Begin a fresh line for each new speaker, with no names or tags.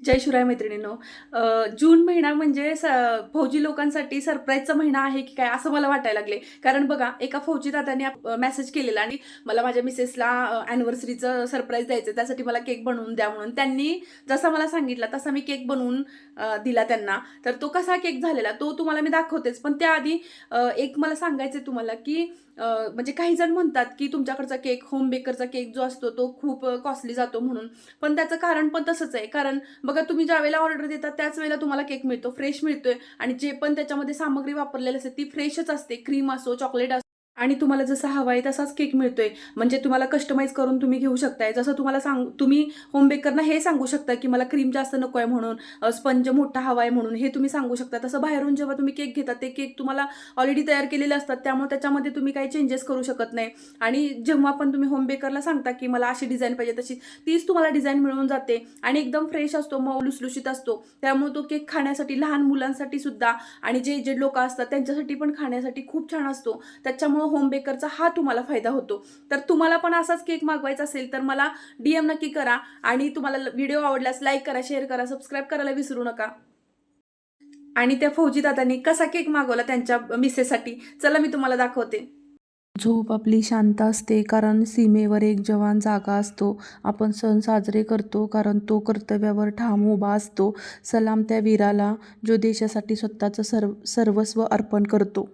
जय शिवराय मैत्रिणींनो. जून महिना म्हणजे फौजी लोकांसाठी सरप्राईजचा महिना आहे की काय असं मला वाटायला लागले. कारण बघा, एका फौजी दादाने मेसेज केलेला आणि मला माझ्या मिसेसला अॅनिव्हर्सरीचं सरप्राईज द्यायचं, त्यासाठी मला केक बनवून द्या म्हणून. त्यांनी जसा मला सांगितला तसा मी केक बनवून दिला त्यांना. तर तो कसा केक झालेला तो तुम्हाला मी दाखवतेच, पण त्याआधी एक मला सांगायचं तुम्हाला की म्हणजे काही जण म्हणतात की तुमच्याकडचा केक, होम बेकरचा केक जो असतो तो खूप कॉस्टली जातो म्हणून. पण त्याचं कारण पण तसंच आहे. कारण बघा, तुम्ही ज्या वेळेला ऑर्डर देता त्याच वेळेला तुम्हाला केक मिळतो, फ्रेश मिळतोय आणि जे पण त्याच्यामध्ये सामग्री वापरलेली असते ती फ्रेशच असते. क्रीम असो, चॉकलेट असो आणि तुम्हाला जसा हवा आहे तसाच केक मिळतोय. म्हणजे तुम्हाला कस्टमाइज करून तुम्ही घेऊ शकताय. जसं तुम्हाला तुम्ही होम बेकरना हे सांगू शकता की मला क्रीम जास्त नको आहे म्हणून, स्पंज मोठा हवा आहे म्हणून, हे तुम्ही सांगू शकता. तसं बाहेरून जेव्हा तुम्ही केक घेता ते केक तुम्हाला ऑलरेडी तयार केलेले असतात, त्यामुळे त्याच्यामध्ये तुम्ही काही चेंजेस करू शकत नाही. आणि जेव्हा पण तुम्ही होम बेकरला सांगता की मला अशी डिझाईन पाहिजे, तशी तीच तुम्हाला डिझाईन मिळून जाते आणि एकदम फ्रेश असतो, मऊ लुसलुशीत असतो. त्यामुळे तो केक खाण्यासाठी, लहान मुलांसाठी सुद्धा आणि जे जे लोक असतात त्यांच्यासाठी पण खाण्यासाठी खूप छान असतो. त्याच्यामुळे होम बेकरचा हा तुम्हाला फायदा होतो. तर तुम्हाला पण असाच केक मागवायचा असेल तर मला DM नक्की करा आणि तुम्हाला व्हिडिओ आवडल्यास लाईक करा, शेअर करा, सबस्क्राईब करायला विसरू नका. आणि त्या फौजी दादांनी कसा केक मागवला त्यांच्या मिसेससाठी, चला मी तुम्हाला दाखवते.
झोप आपली शांत असते, कारण सीमेवर एक जवान जागा असतो. आपण सण साजरे करतो कारण तो कर्तव्यावर ठाम उभा असतो. सलाम त्या वीराला जो देशासाठी स्वतःचं सर्वस्व अर्पण करतो.